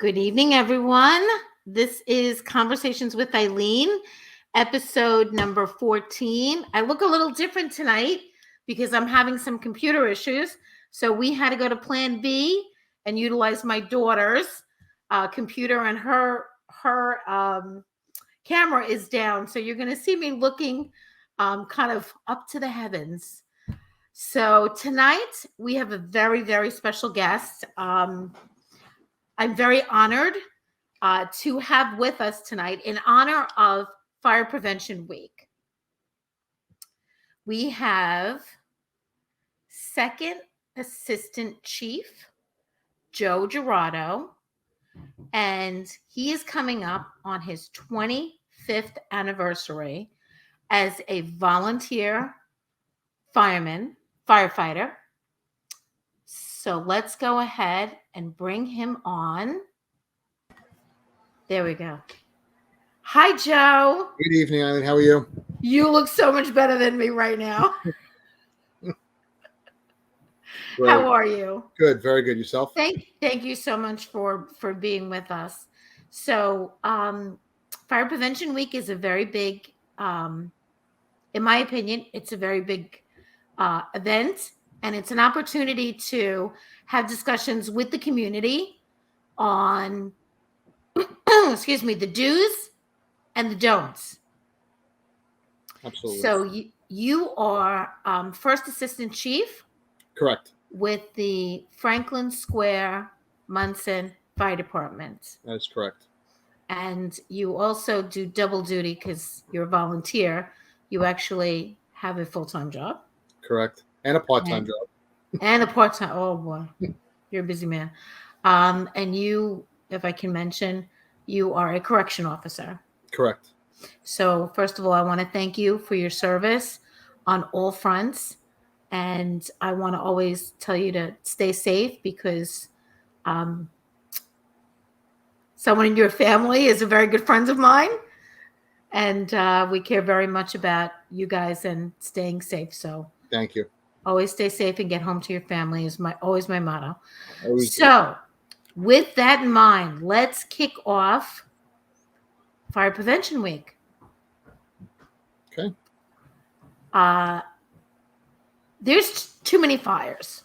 Good evening, everyone. This is Conversations with Eileen, episode number 14. I look a little different tonight because I'm having some computer issues. So we had to go to Plan B and utilize my daughter's computer, and her camera is down. So you're going to see me looking kind of up to the heavens. So tonight we have a very, very special guest. I'm very honored to have with us tonight in honor of Fire Prevention Week. We have Second Assistant Chief Joe Gerrato, and he is coming up on his 25th anniversary as a volunteer firefighter. So let's go ahead and bring him on. There we go. Hi, Joe. Good evening, Eileen. How are you? You look so much better than me right now. How are you? Good, very good. Yourself? Thank you so much for being with us. So, Fire Prevention Week is a very big, in my opinion, it's a very big event. And it's an opportunity to have discussions with the community on, the do's and the don'ts. Absolutely. So you are First Assistant Chief. Correct. With the Franklin Square Munson Fire Department. That is correct. And you also do double duty because you're a volunteer. You actually have a full-time job. Correct. And a part-time job. And a part-time. Oh, boy. You're a busy man. And you, if I can mention, you are a correction officer. Correct. So, first of all, I want to thank you for your service on all fronts. And I want to always tell you to stay safe because someone in your family is a very good friend of mine. And we care very much about you guys and staying safe. So, thank you. Always stay safe and get home to your family is always my motto. So, with that in mind, let's kick off Fire Prevention Week. Okay. There's too many fires.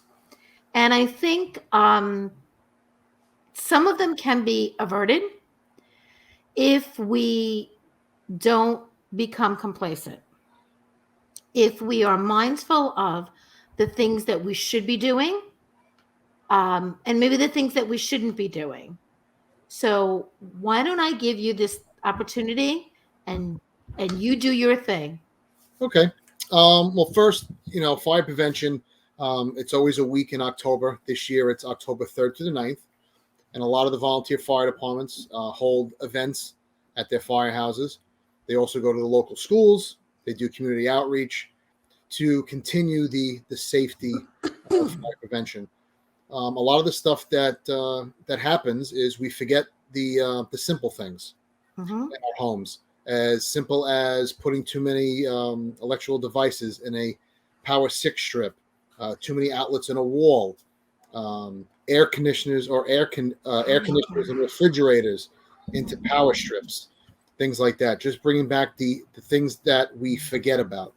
And I think some of them can be averted if we don't become complacent. If we are mindful of the things that we should be doing, and maybe the things that we shouldn't be doing. So why don't I give you this opportunity and you do your thing? Okay. Well, first, fire prevention, it's always a week in October. This year, it's October 3rd to the 9th. And a lot of the volunteer fire departments hold events at their firehouses. They also go to the local schools. They do community outreach to continue the safety of fire prevention. A lot of the stuff that happens is we forget the simple things in our homes, as simple as putting too many electrical devices in a power 6 strip, too many outlets in a wall, air conditioners and refrigerators into power strips, things like that. Just bringing back the things that we forget about.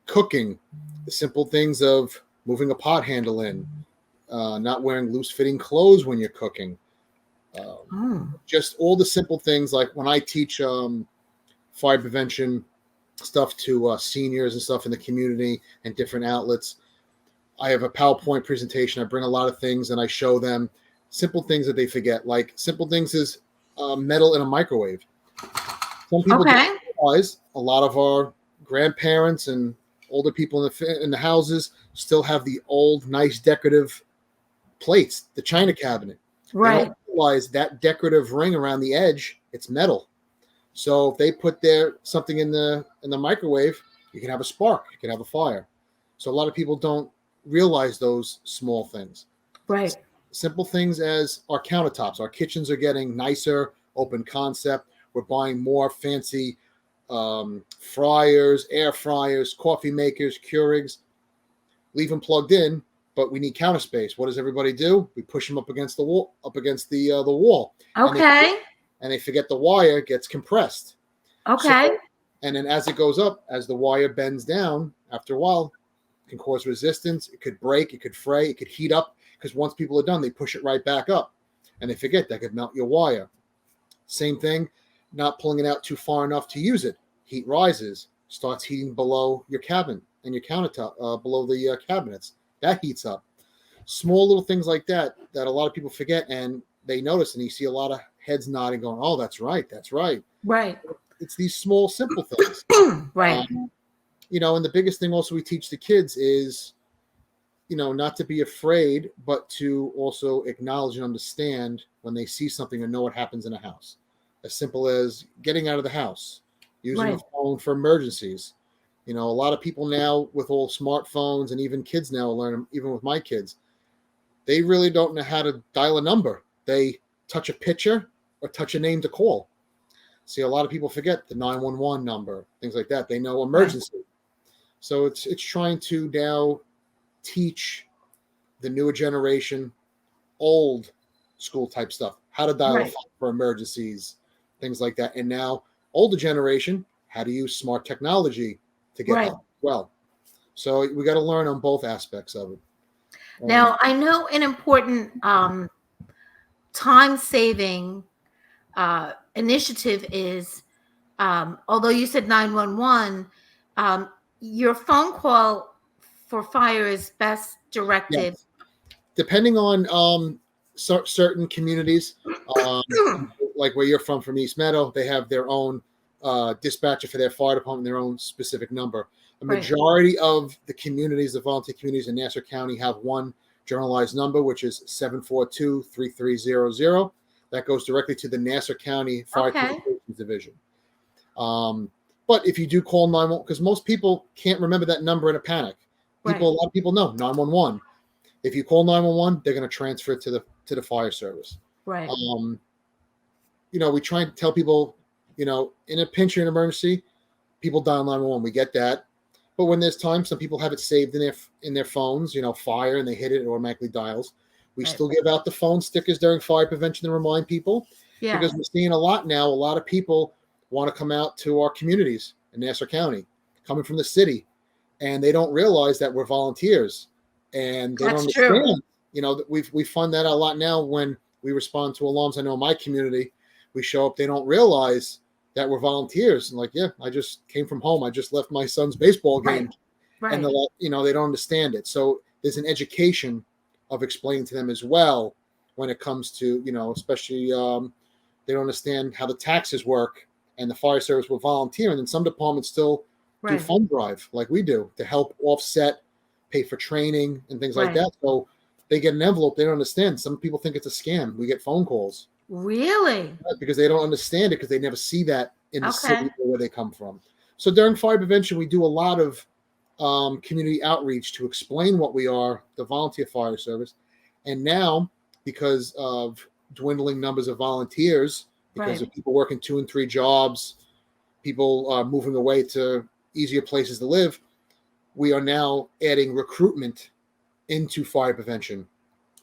Cooking, the simple things of moving a pot handle in, not wearing loose-fitting clothes when you're cooking. Just all the simple things, like when I teach fire prevention stuff to seniors and stuff in the community and different outlets, I have a PowerPoint presentation. I bring a lot of things and I show them simple things that they forget. Like simple things is metal in a microwave. Some people don't realize a lot of our grandparents and older people in the houses still have the old, nice decorative plates, the china cabinet. Right. They don't realize that decorative ring around the edge, it's metal. So if they put something in the microwave, you can have a spark, you can have a fire. So a lot of people don't realize those small things. Right. Simple things as our countertops. Our kitchens are getting nicer, open concept. We're buying more fancy fryers, air fryers, coffee makers, Keurigs. Leave them plugged in, but we need counter space. What does everybody do? We push them up against the wall, the wall. Okay. And they forget the wire gets compressed. Okay. So, and then as it goes up, as the wire bends down, after a while, it can cause resistance. It could break. It could fray. It could heat up, because once people are done, they push it right back up, and they forget that could melt your wire. Same thing, not pulling it out too far enough to use it. Heat rises, starts heating below your cabinet and your countertop, below the cabinets. That heats up. Small little things like that a lot of people forget, and they notice, and you see a lot of heads nodding, going, "Oh, that's right, that's right." Right. It's these small, simple things. Right. And the biggest thing also we teach the kids is, not to be afraid, but to also acknowledge and understand when they see something and know what happens in a house. As simple as getting out of the house, using a phone for emergencies. A lot of people now with all smartphones, and even kids now learn, even with my kids, they really don't know how to dial a number. They touch a picture or touch a name to call. See, a lot of people forget the 911 number, things like that. They know emergency. Right. So it's trying to now teach the newer generation old school type stuff, how to dial a phone for emergencies, things like that. And now older generation, how to use smart technology to get help as well. So we got to learn on both aspects of it. Now, I know an important time-saving initiative is, although you said 911, your phone call for fire is best directed. Yes. Depending on certain communities, like where you're from East Meadow, they have their own dispatcher for their fire department, their own specific number. The majority of the communities, the volunteer communities in Nassau County, have one generalized number, which is 742-3300. That goes directly to the Nassau County Fire Communications Division. But if you do call 911, because most people can't remember that number in a panic. A lot of people know 911. If you call 911, they're going to transfer it to the fire service. Right. We try and tell people, in a pinch or an emergency, people dial 911. We get that. But when there's time, some people have it saved in their phones, fire, and they hit it automatically dials. We still give out the phone stickers during fire prevention to remind people, because we're seeing a lot now. A lot of people want to come out to our communities in Nassau County, coming from the city, and they don't realize that we're volunteers, and they don't understand. We find that a lot now when we respond to alarms. I know in my community, we show up, they don't realize that we're volunteers, and like, I just came from home. I just left my son's baseball game, and they don't understand it. So there's an education of explaining to them as well when it comes to, especially they don't understand how the taxes work, and the fire service will volunteer, and then some departments still do fund drive like we do to help offset, pay for training and things like that. So they get an envelope. They don't understand. Some people think it's a scam. We get phone calls. Really? Because they don't understand it, because they never see that in the city where they come from. So during fire prevention, we do a lot of community outreach to explain what we are, the volunteer fire service. And now, because of dwindling numbers of volunteers, because of people working 2 and 3 jobs, people moving away to easier places to live, we are now adding recruitment into fire prevention.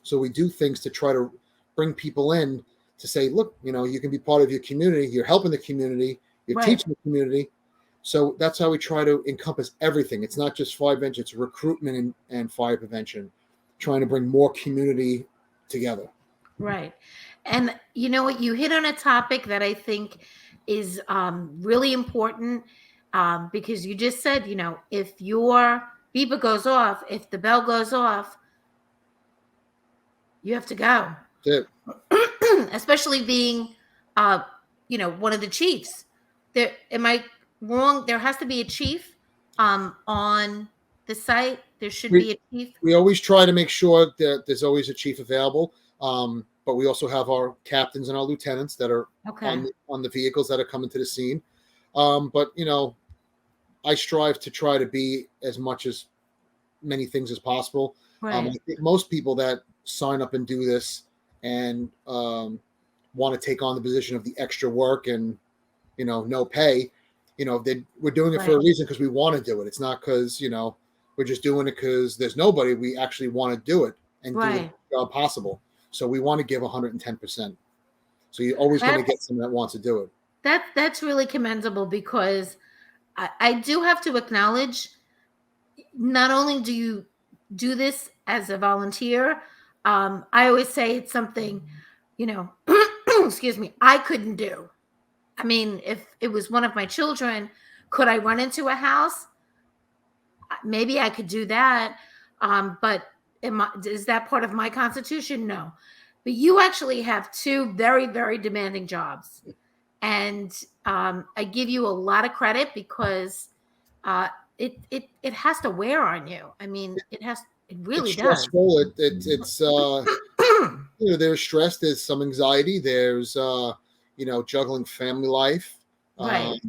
So we do things to try to bring people in to say, look, you can be part of your community. You're helping the community. You're teaching the community. So that's how we try to encompass everything. It's not just fire prevention. It's recruitment and fire prevention, trying to bring more community together. Right. And you know what? You hit on a topic that I think is really important, because you just said, if your beeper goes off, if the bell goes off, you have to go. Yeah. Especially being, one of the chiefs. Am I wrong? There has to be a chief on the site. There should be a chief. We always try to make sure that there's always a chief available. But we also have our captains and our lieutenants that are on the vehicles that are coming to the scene. But I strive to try to be as many things as possible. I think most people that sign up and do this and want to take on the position of the extra work and no pay, we're doing it for a reason, because we want to do it. It's not because We're just doing it because there's nobody. We actually want to do it and do Right. the job possible. So we want to give 110%. So you're always going to get someone that wants to do it. That's really commendable, because I do have to acknowledge, not only do you do this as a volunteer, I always say it's something, excuse me, I couldn't do. I mean, if it was one of my children, could I run into a house? Maybe I could do that. But is that part of my constitution? No. But you actually have two very, very demanding jobs. And I give you a lot of credit, because it has to wear on you. I mean, it really It's does. stressful. It's there's stress. There's some anxiety. There's juggling family life. Right.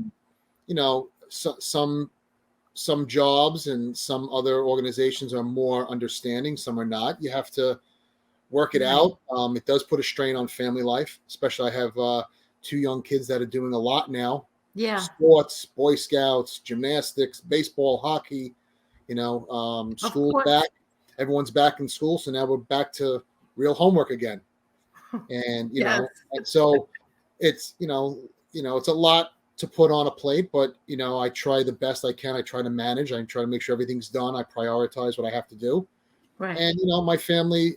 Some jobs and some other organizations are more understanding. Some are not. You have to work it out. It does put a strain on family life. Especially, I have 2 young kids that are doing a lot now. Yeah. Sports, Boy Scouts, gymnastics, baseball, hockey. School's back. Everyone's back in school, so now we're back to real homework again. And and so it's it's a lot to put on a plate, but I try the best I can. I try to manage. I try to make sure everything's done. I prioritize what I have to do. Right. And my family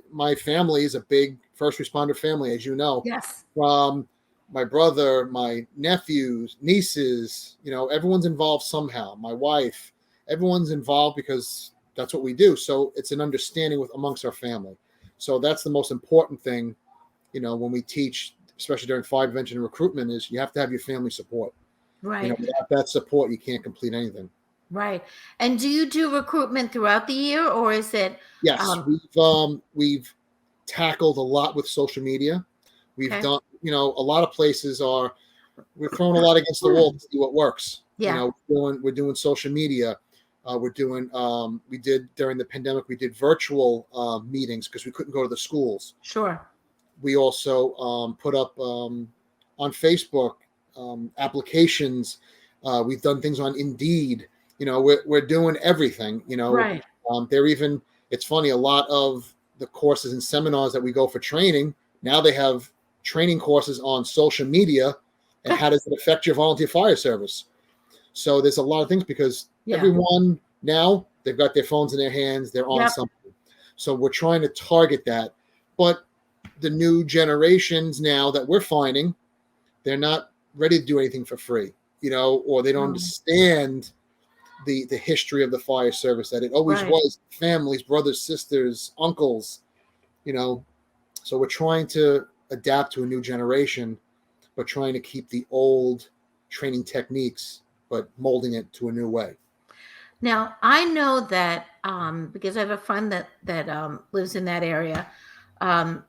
is a big first responder family, as you know. Yes. From my brother, my nephews, nieces, everyone's involved somehow. My wife, everyone's involved because that's what we do. So it's an understanding amongst our family. So that's the most important thing, when we teach, especially during fire prevention and recruitment, is you have to have your family support. Right. Without that support, you can't complete anything. Right. And do you do recruitment throughout the year, or is it? Yes, we've tackled a lot with social media. We've done, a lot of places we're throwing a lot against the wall to see what works. Yeah. We're doing social media. We did during the pandemic, we did virtual meetings because we couldn't go to the schools. Sure. We also put up on Facebook applications. We've done things on Indeed. We're doing everything. Right. It's funny, a lot of the courses and seminars that we go for training, now they have training courses on social media and how does it affect your volunteer fire service. So there's a lot of things, because everyone now, they've got their phones in their hands, they're on something. So we're trying to target that. But the new generations now that we're finding, they're not ready to do anything for free, or they don't understand the history of the fire service, that it always was families, brothers, sisters, uncles, So we're trying to adapt to a new generation, but trying to keep the old training techniques, but molding it to a new way. Now, I know that because I have a friend that lives in that area.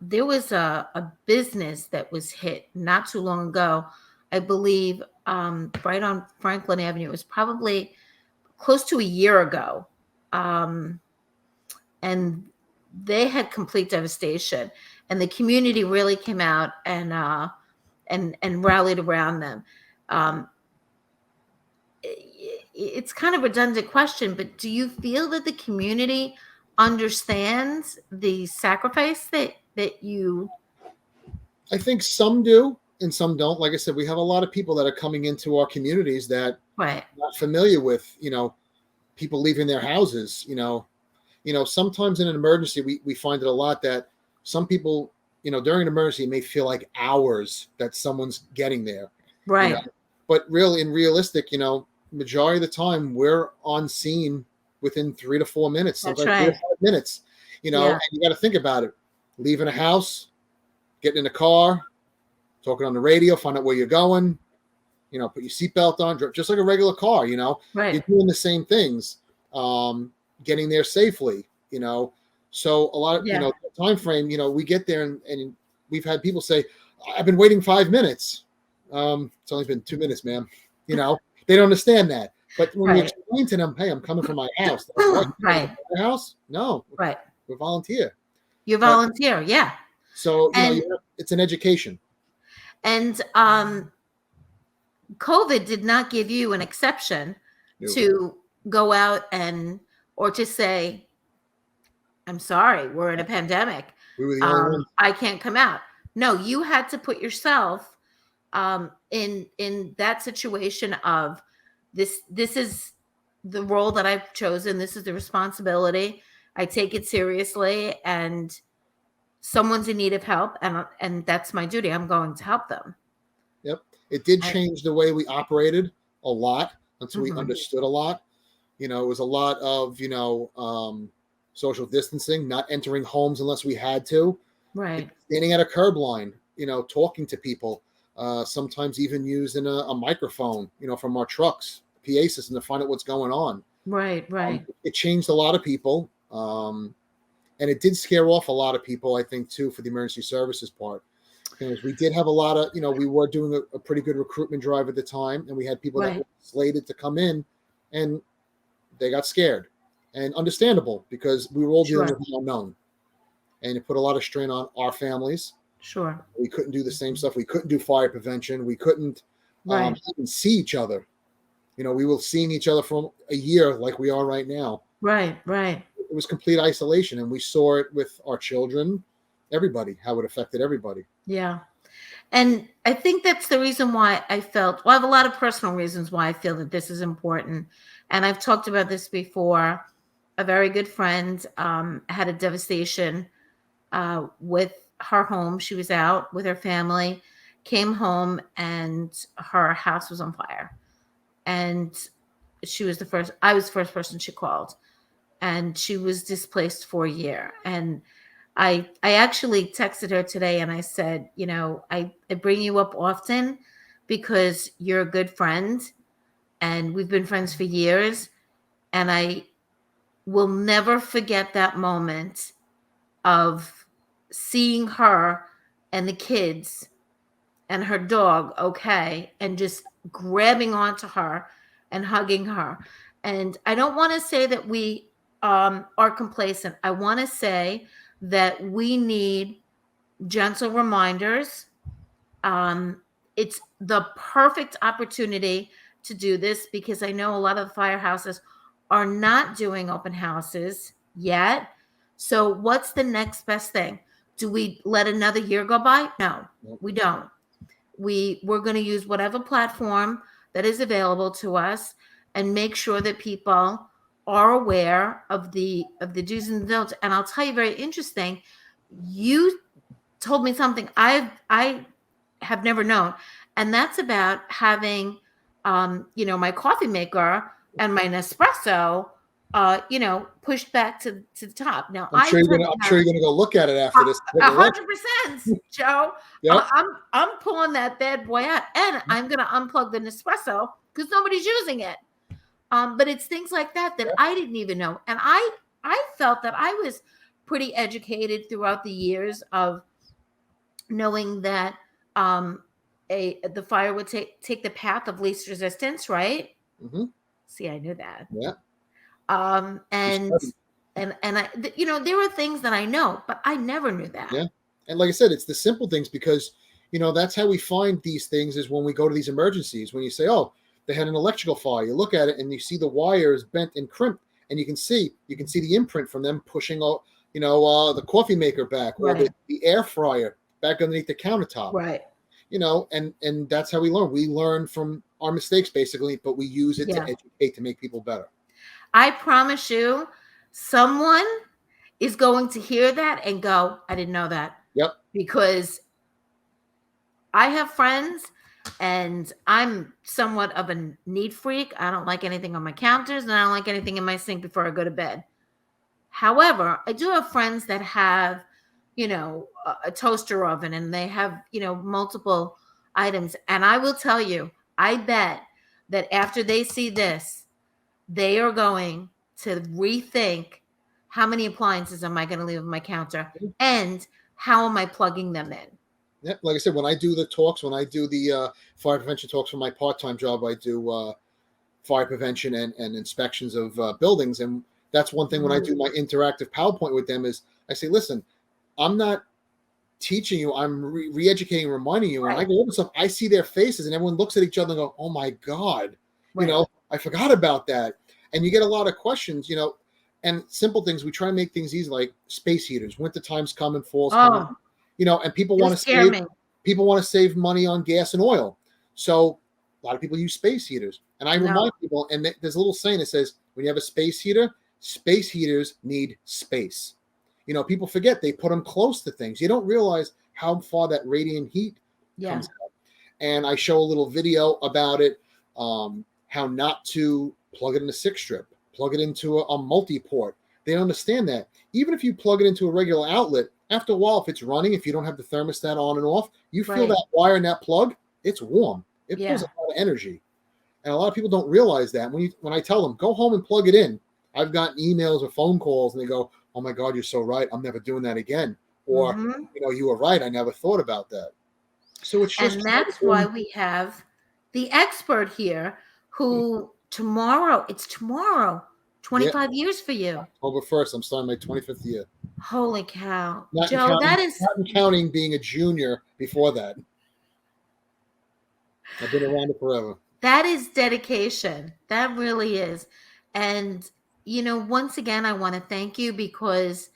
There was a business that was hit not too long ago, I believe, right on Franklin Avenue. It was probably close to a year ago. And they had complete devastation, and the community really came out and rallied around them. It's kind of a redundant question, but do you feel that the community understands the sacrifice that you? I think some do and some don't. Like I said, we have a lot of people that are coming into our communities that are not familiar with, people leaving their houses. Sometimes in an emergency, we find it a lot that some people, during an emergency, it may feel like hours that someone's getting there. Right. But really, realistic, majority of the time, we're on scene within 3 to 4 minutes, sometimes 3 to 5 minutes. And you got to think about it. Leaving a house, getting in a car, talking on the radio, find out where you're going, put your seatbelt on, just like a regular car, Right. You're doing the same things, getting there safely, So a lot of, the time frame, we get there and we've had people say, I've been waiting 5 minutes. It's only been 2 minutes, ma'am. They don't understand that. But when we explain to them, hey, I'm coming from my house. Right. Your house? No. Right. We're volunteer. You volunteer, yeah. So, it's an education. And COVID did not give you an exception to go out and or to say, I'm sorry, we're in a pandemic. We were the only ones. I can't come out. No, you had to put yourself in that situation of this is the role that I've chosen. This is the responsibility. I take it seriously, and someone's in need of help, and that's my duty. I'm going to help them. Yep. It did change the way we operated a lot until we Mhm. understood a lot. It was a lot of, social distancing, not entering homes unless we had to, Right. standing at a curb line, talking to people, sometimes even using a microphone, from our trucks, PA system, to find out what's going on. Right. Right. It changed a lot of people. And it did scare off a lot of people, I think, too, for the emergency services part. Because we did have a lot of, we were doing a pretty good recruitment drive at the time, and we had people that were slated to come in, and they got scared. And understandable, because we were all dealing with the unknown. And it put a lot of strain on our families. Sure. We couldn't do the same stuff. We couldn't do fire prevention. We couldn't even see each other. We were seeing each other for a year like we are right now. Right. Right. It was complete isolation, and we saw it with our children, everybody, how it affected everybody. Yeah. And I think that's the reason why I felt, well, I have a lot of personal reasons why I feel that this is important. And I've talked about this before. A very good friend had a devastation with her home. She was out with her family, came home, and her house was on fire. And I was the first person she called. And she was displaced for a year. And I actually texted her today, and I said, I bring you up often because you're a good friend, and we've been friends for years. And I will never forget that moment of seeing her and the kids and her dog okay, and just grabbing onto her and hugging her. And I don't want to say that we are complacent. I want to say that we need gentle reminders. It's the perfect opportunity to do this, because I know a lot of the firehouses are not doing open houses yet. So what's the next best thing? Do we let another year go by? No, we don't. We're going to use whatever platform that is available to us and make sure that people are aware of the do's and don'ts. And I'll tell you, very interesting, you told me something I have never known, and that's about having my coffee maker and my Nespresso pushed back to the top. Now I'm sure you're gonna go look at it after this. 100%, Joe. Yep. I'm pulling that bad boy out, and I'm gonna unplug the Nespresso because nobody's using it. But it's things like that I didn't even know, and I felt that I was pretty educated throughout the years of knowing that the fire would take the path of least resistance, right? Mm-hmm. See, I knew that. Yeah. And I, there were things that I know, but I never knew that. Yeah. And like I said, it's the simple things, because, that's how we find these things, is when we go to these emergencies, when you say, oh, they had an electrical fire, you look at it and you see the wires bent and crimped, and you can see the imprint from them pushing, the coffee maker back, or the air fryer back underneath the countertop. Right. And that's how we learn. We learn from our mistakes, basically, but we use it to educate, to make people better. I promise you, someone is going to hear that and go, I didn't know that. Yep. Because I have friends, and I'm somewhat of a neat freak. I don't like anything on my counters, and I don't like anything in my sink before I go to bed. However, I do have friends that have, a toaster oven, and they have, multiple items. And I will tell you, I bet that after they see this, they are going to rethink, how many appliances am I going to leave on my counter, and how am I plugging them in? Yeah, like I said, when I do the talks, when I do the fire prevention talks for my part-time job, I do fire prevention and inspections of buildings. And that's one thing when I do my interactive PowerPoint with them, is I say, listen, I'm not teaching you, I'm re-educating, reminding you. When I go over stuff, I see their faces, and everyone looks at each other and go, oh my God, I forgot about that. And you get a lot of questions, And simple things, we try to make things easy, like space heaters. Winter time's coming, fall's coming, Oh, and people you want to scare save me. money on gas and oil. So a lot of people use space heaters. And I No. remind people, and there's a little saying that says, when you have a space heaters need space. People forget they put them close to things. You don't realize how far that radiant heat Yeah. comes out. And I show a little video about it, how not to plug it in a 6-strip, plug it into a multi-port. They don't understand that. Even if you plug it into a regular outlet, after a while, if it's running, if you don't have the thermostat on and off, you feel Right. that wire in that plug, it's warm. It Yeah. pulls a lot of energy. And a lot of people don't realize that. When I tell them, go home and plug it in, I've gotten emails or phone calls, and they go, oh my God, you're so right. I'm never doing that again. Or, Mhm. you were right. I never thought about that. So it's just, And that's why we have the expert here who it's tomorrow, 25 years for you. October 1st, I'm starting my 25th year. Holy cow. Not Joe, counting being a junior before that. I've been around it forever. That is dedication. That really is. And, once again, I want to thank you, because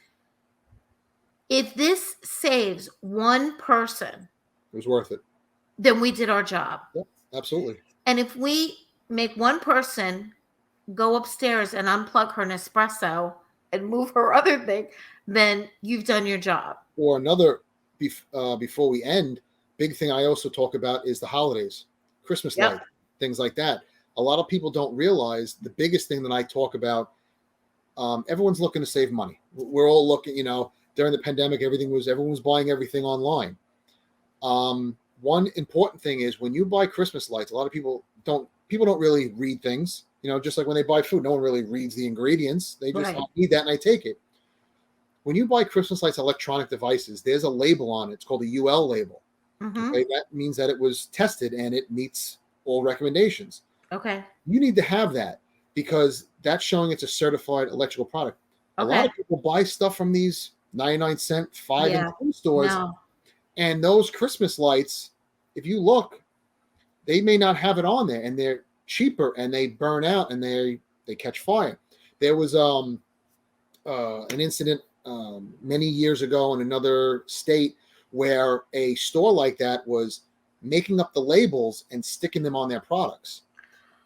if this saves one person, It was worth it. then we did our job. Yep, absolutely. And if we make one person go upstairs and unplug her Nespresso and move her other thing, then you've done your job. Or another, before we end, big thing I also talk about is the holidays, Christmas light, things like that. A lot of people don't realize the biggest thing that I talk about, everyone's looking to save money. We're all looking, during the pandemic, everyone was buying everything online. One important thing is when you buy Christmas lights, a lot of people don't really read things, just like when they buy food, no one really reads the ingredients. They just, I need that and I take it. When you buy Christmas lights, electronic devices, there's a label on it. It's called a UL label. Mm-hmm. Okay, that means that it was tested and it meets all recommendations. Okay. You need to have that because that's showing it's a certified electrical product. Okay. A lot of people buy stuff from these 99-cent 5 and 10 stores. No. And those Christmas lights, if you look, they may not have it on there, and they're cheaper and they burn out and they catch fire. There was an incident many years ago in another state where a store like that was making up the labels and sticking them on their products.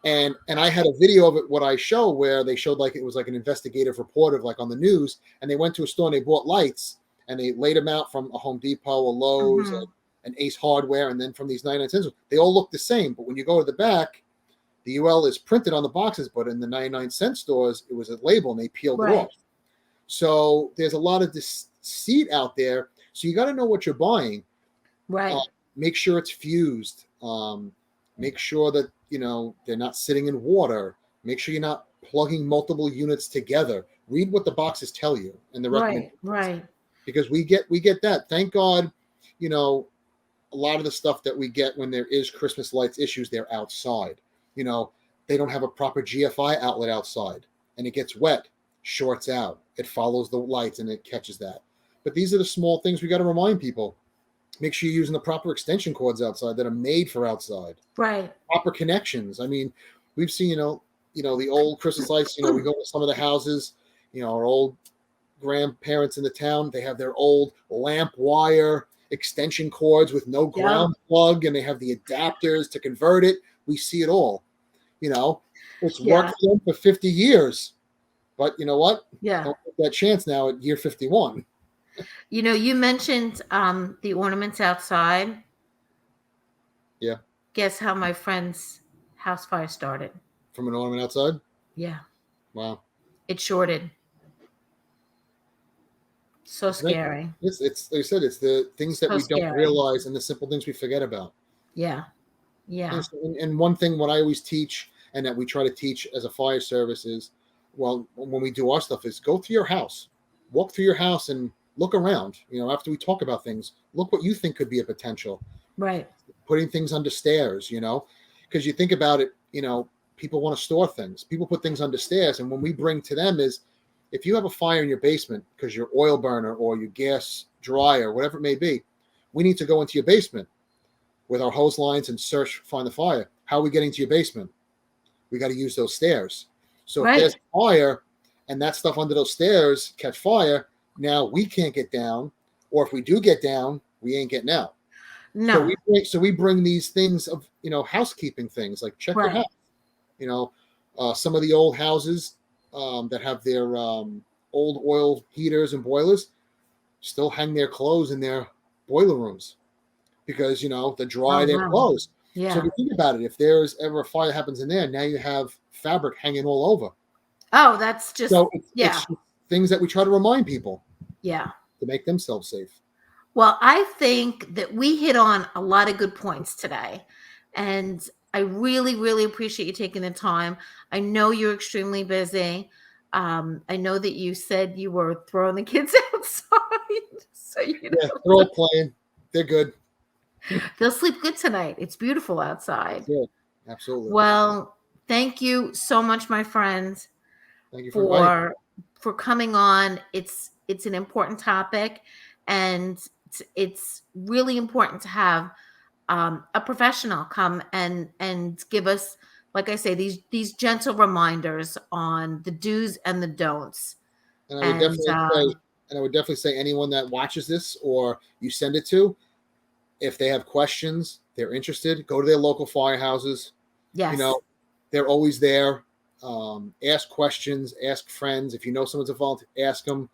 And I had a video of it, what I show, where they showed like it was like an investigative report of like on the news, and they went to a store and they bought lights and they laid them out from a Home Depot, a Lowe's, an Ace Hardware, and then from these 99 cents. They all look the same, but when you go to the back, the UL is printed on the boxes, but in the 99-cent stores, it was a label and they peeled it off. So there's a lot of deceit out there. So you got to know what you're buying. Right. Make sure it's fused. Make sure that, they're not sitting in water. Make sure you're not plugging multiple units together. Read what the boxes tell you and the recommendations. Right. Because we get that. Thank God, a lot of the stuff that we get when there is Christmas lights issues, they're outside. They don't have a proper GFI outlet outside and it gets wet, shorts out. It follows the lights and it catches that. But these are the small things we got to remind people. Make sure you're using the proper extension cords outside that are made for outside. Right. Proper connections. I mean, we've seen, the old Christmas lights, we go to some of the houses, our old grandparents in the town, they have their old lamp wire extension cords with no ground plug, and they have the adapters to convert it. We see it all. It's worked for them for 50 years. But you know what? Yeah. Don't take that chance now at year 51. You mentioned the ornaments outside. Yeah. Guess how my friend's house fire started? From an ornament outside? Yeah. Wow. It shorted. So scary. It's like I said, it's the things that we don't realize and the simple things we forget about. Yeah. Yeah. And one thing, what I always teach and that we try to teach as a fire service is, well, when we do our stuff, is go through your house, walk through your house and look around. After we talk about things, look what you think could be a potential. Right. Putting things under stairs, because you think about it, people want to store things. People put things under stairs. And when we bring to them is, if you have a fire in your basement because your oil burner or your gas dryer, whatever it may be, we need to go into your basement with our hose lines and find the fire. How are we getting to your basement? We got to use those stairs. So if there's a fire and that stuff under those stairs catch fire. Now we can't get down, or if we do get down, we ain't getting out. No. So we bring these things of, housekeeping things, like check your Right. house. Some of the old houses that have their old oil heaters and boilers still hang their clothes in their boiler rooms because to dry Oh, their wow. clothes. Yeah. So if you think about it, if there's ever a fire happens in there, now you have fabric hanging all over. Oh, that's just So it's yeah. things that we try to remind people Yeah. to make themselves safe. Well, I think that we hit on a lot of good points today. And I really, really appreciate you taking the time. I know you're extremely busy. I know that you said you were throwing the kids outside. So, Yeah, they're all playing. They're good. they'll sleep good tonight. It's beautiful outside. Good. Absolutely. Well, thank you so much, my friends, Thank you for inviting. for coming on. It's an important topic, and it's really important to have a professional come and give us, like I say, these gentle reminders on the do's and the don'ts. And I would definitely say anyone that watches this or you send it to, if they have questions, they're interested, go to their local firehouses. Yes. They're always there. Ask questions, ask friends. If you know someone's a volunteer, ask them.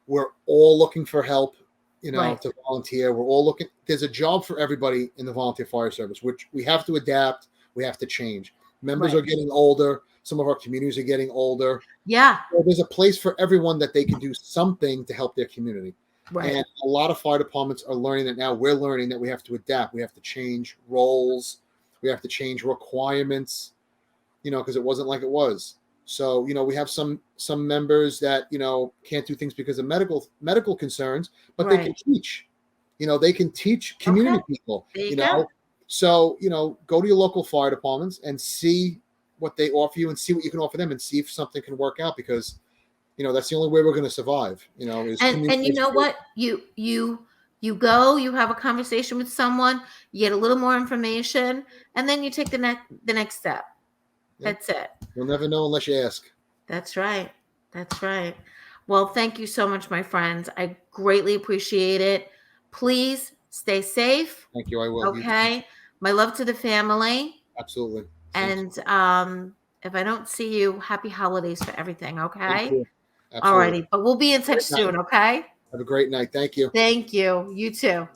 We're all looking for help, Right. to volunteer. We're all looking. There's a job for everybody in the volunteer fire service, which we have to adapt. We have to change. Members Right. are getting older. Some of our communities are getting older. Yeah. So there's a place for everyone that they can do something to help their community. Right. And a lot of fire departments are learning that now. We're learning that we have to adapt. We have to change roles. We have to change requirements, because it wasn't like it was. So, we have some members that, can't do things because of medical concerns, but they can Right. teach. They can teach community people. There you go. So, go to your local fire departments and see what they offer you and see what you can offer them and see if something can work out, because that's the only way we're going to survive. Is And you know what? You go, you have a conversation with someone, you get a little more information, and then you take the next step. Yeah. That's it. You'll never know unless you ask. That's right. That's right. Well, thank you so much, my friends. I greatly appreciate it. Please stay safe. Thank you. I will. Okay. My love to the family. Absolutely. And if I don't see you, happy holidays for everything. Okay. All righty. But we'll be in touch soon. Okay. Have a great night. Thank you. Thank you. You too.